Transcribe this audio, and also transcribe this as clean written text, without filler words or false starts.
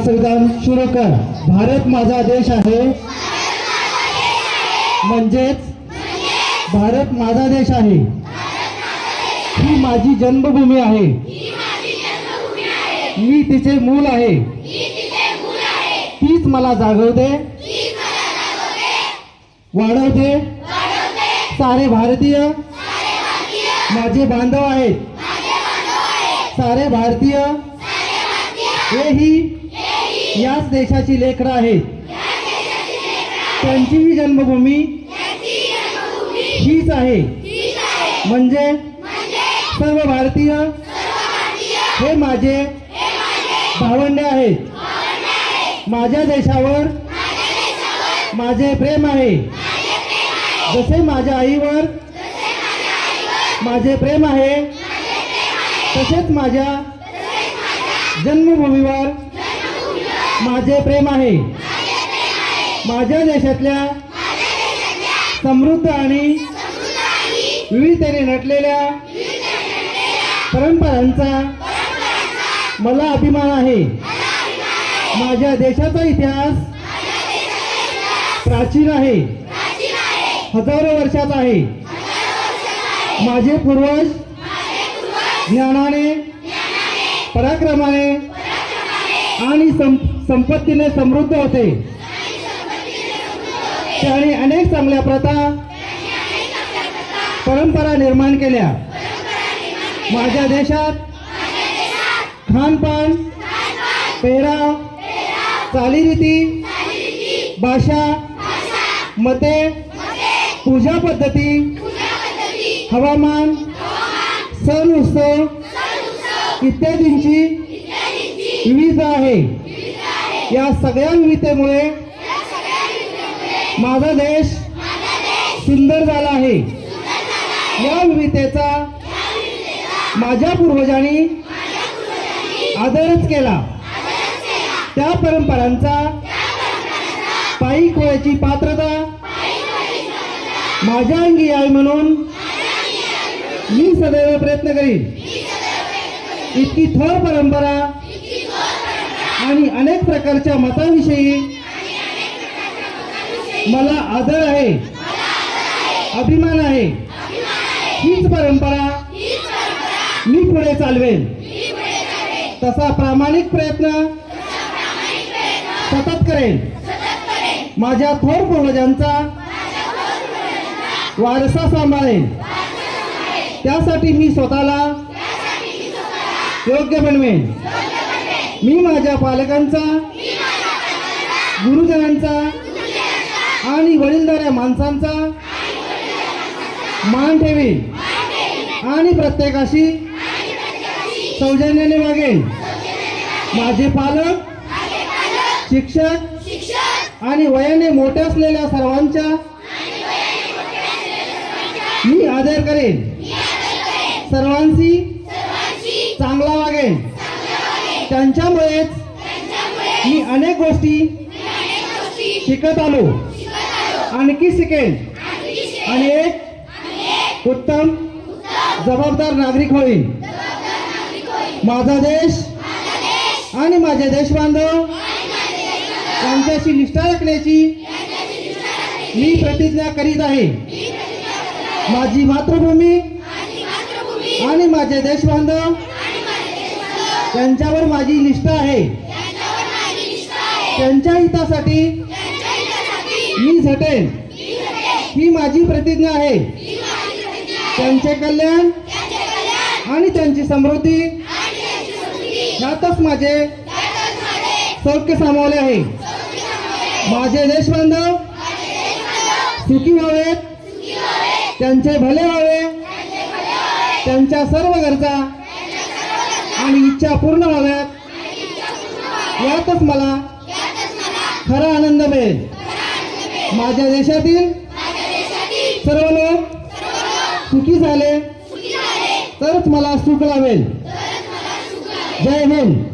राष्ट्रगान सुरू कर. भारत माझा देश आहे, म्हणजेच भारत माझा देश आहे. ही माझी जन्मभूमी आहे, मी तिचे मूल आहे. तीच मला जागवते, वाढवते. सारे भारतीय माझे बांधव आहेत. सारे भारतीय हेही याच देशाची लेकरं आहेत. त्यांचीही जन्मभूमी हीच आहे. म्हणजे सर्व भारतीय हे माझे भावंडे आहेत. माझ्या देशावर माझे प्रेम आहे. जसे माझ्या आईवर माझे प्रेम आहे, तसेच माझ्या जन्मभूमीवर माझे प्रेम आहे. माझ्या देशातल्या समृद्ध आणि विविधतेने नटलेल्या परंपरांचा मला अभिमान आहे. माझ्या देशाचा इतिहास प्राचीन आहे, हजारो वर्षाचा आहे. माझे पूर्वज ज्ञानाने, पराक्रमाने आणि संपत्तीने समृद्ध होते. त्यांनी अनेक चांगल्या प्रथा, परंपरा निर्माण केल्या. माझ्या देशात खानपान, पेहराव, चालीरीती, भाषा, मते, पूजा पद्धती, हवामान, सण उत्सव इत्यादींची विविधता आहे. या सगळ्या विविधतेमुळे माझा देश सुंदर झाला आहे. या विविधतेचा माझ्या पूर्वजांनी आदरच केला. त्या परंपरांचा पायी होण्याची पात्रता माझ्या अंगी आहे, म्हणून मी सदैव प्रयत्न करीन. इतकी थोर परंपरा आणि अनेक प्रकारच्या मतांविषयी मला आदर आहे, अभिमान आहे. हीच परंपरा मी पुढे चालवेन. तसा प्रामाणिक प्रयत्न सतत करेन. माझ्या थोर पूर्वजांचा वारसा सांभाळेन. त्यासाठी मी स्वतःला योग्य बनवेन. मी माझ्या पालकांचा, गुरुजनांचा आणि वडीलधाऱ्या माणसांचा मान ठेवेन आणि प्रत्येकाशी सौजन्याने वागेन. माझे पालक, शिक्षक आणि वयाने मोठे असलेल्या सर्वांच्या मी आदर करेन. सर्वांशी चांगला वागेन. त्यांच्यामुळेच मी अनेक गोष्टी शिकत आलो, आणखी शिकेन आणि एक उत्तम जबाबदार नागरिक होईल. माझा देश आणि माझे देशबांधव यांच्याशी निष्ठा राखण्याची मी प्रतिज्ञा करीत आहे. माझी मातृभूमी आणि माझे देशबांधव त्यांच्यावर माझी निष्ठा आहे. त्यांच्या हितासाठी मी झटेन, ही माझी प्रतिज्ञा आहे. त्यांचे कल्याण आणि त्यांची समृद्धी यातच माझे सौख्य सामावले आहे. माझे देशबांधव सुखी व्हावेत, त्यांचे भले व्हावे, त्यांच्या सर्व गरजा आणि इच्छा पूर्ण व्हाव्यात, यातच मला खरा आनंद मिळेल. माझ्या देशातील सर्व लोक सुखी झाले तरच मला सुख लाभेल. जय हिंद.